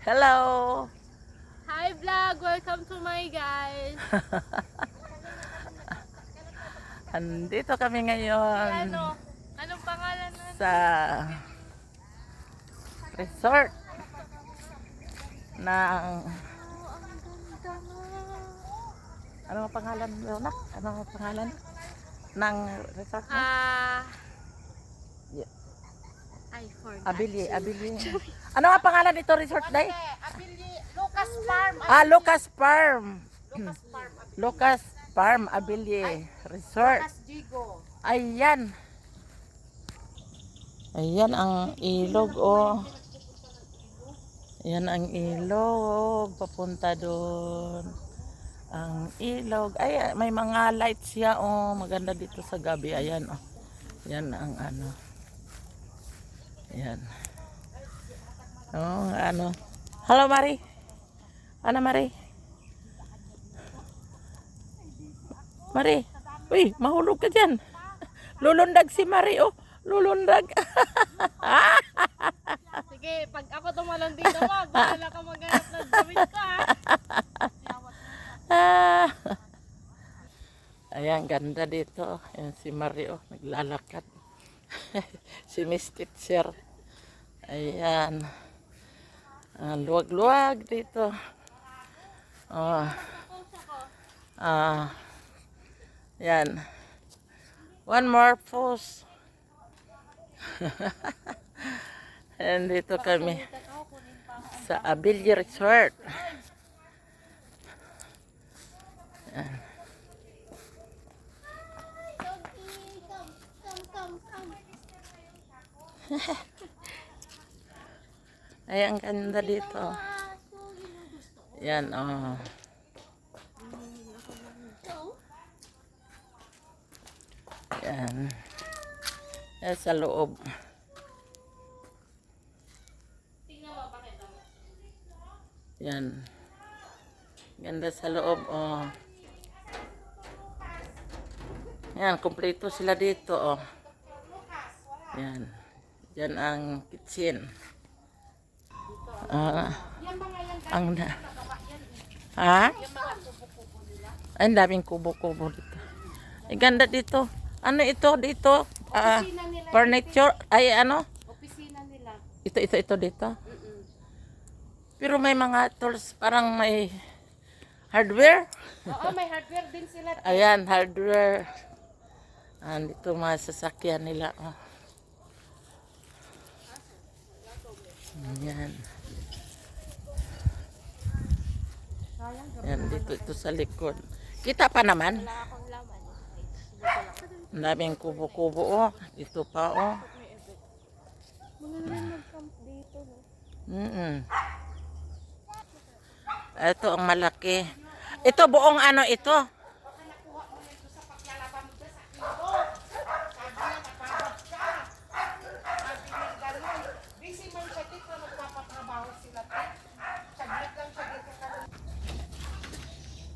Hello! Hi vlog! Welcome to my guys! Andito kami Si ngayon ano? Anong pangalan nun? sa resort ng... Oh, ang ganda nga! Ano ang pangalan, Leonak? Ano ang pangalan ng resort mo? Yeah. I forgot. Abili. Ano ang pangalan nito resort, Day? Lucas Farm. Lucas Farm. Lucas Farm. Lucas Farm, Abili Resort. Lucas Jigo. Ayan. Ayan ang ilog, oh. Ayan ang ilog. Papunta doon. Ang ilog. Ay, may mga lights siya, oh. Maganda dito sa gabi. Ayan, oh. Ayan ang ano. Ayan. Oh, ano. Hello, Mari. Ano, Mari? Mari. Uy, mahulog ka dyan. Lulundag si Mari, oh. Lulundag. Sige, pag ako tumalon dito mo, bahala ka maghanap ng damit ko ha. Ayan, ganda dito. Ayan si Mari, oh. Naglalakad. Si Miss Teacher. Ayan. Luwag-luwag dito. Yan. One more pose. And dito kami sa Abili Resort. Yan. Ay, ang ganda dito. Yan, oh. Yan. Yan sa loob. Yan. Ganda sa loob, oh. Yan, kumpleto sila dito, oh. Yan. Yan ang kitchen. Ang ha? Ang daming kubo-kubo dito. Ay, ganda dito. Ano ito dito? Furniture. Ay, ano? Opisina nila. Ito dito. Pero may mga tools, parang may hardware. Oo, may hardware din sila. Ayan, hardware. Dito mga sasakyan nila. Oh. Ayan. Ayan, dito ito sa likod. Kita pa naman. Wala akong laman. Ang daming kubo-kubo, oh. Dito pa, oh. Maganda mag-camp dito, no? Ito ang malaki. Ito buong ano ito? Busy man siya dito, magpapatrabaho sila. Saglit lang siya dito.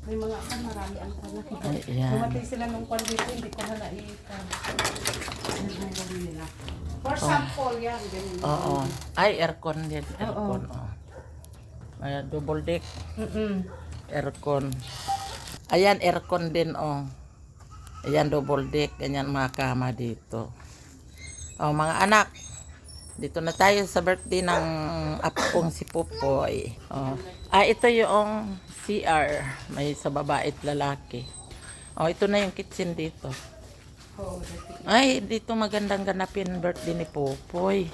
May mga kan, marami ang kan. Ayan. Dumating sila nung kwan dito, hindi ko na naikan. Nila. For sample yan. Ganyan. Oo. Ay, aircon din. Aircon, oh. May double deck. Aircon. Ayan, aircon din, oh. Ayan, double deck. Ganyan mga kama dito. Oh, mga anak. Dito na tayo sa birthday ng apong si Popoy. Oh. Ito yung CR. May sa babae at lalaki. Oh, ito na yung kitchen dito. Ay, dito magandang ganapin birthday ni Popoy.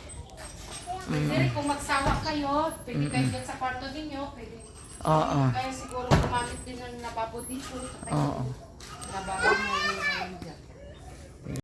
Pwede kung magsawa kayo, pwede kayo dyan sa kwarto ninyo, pwede. Oo. Kaya siguro gumamit din ng nababo dito. Oo. Nababo mo yung dyan.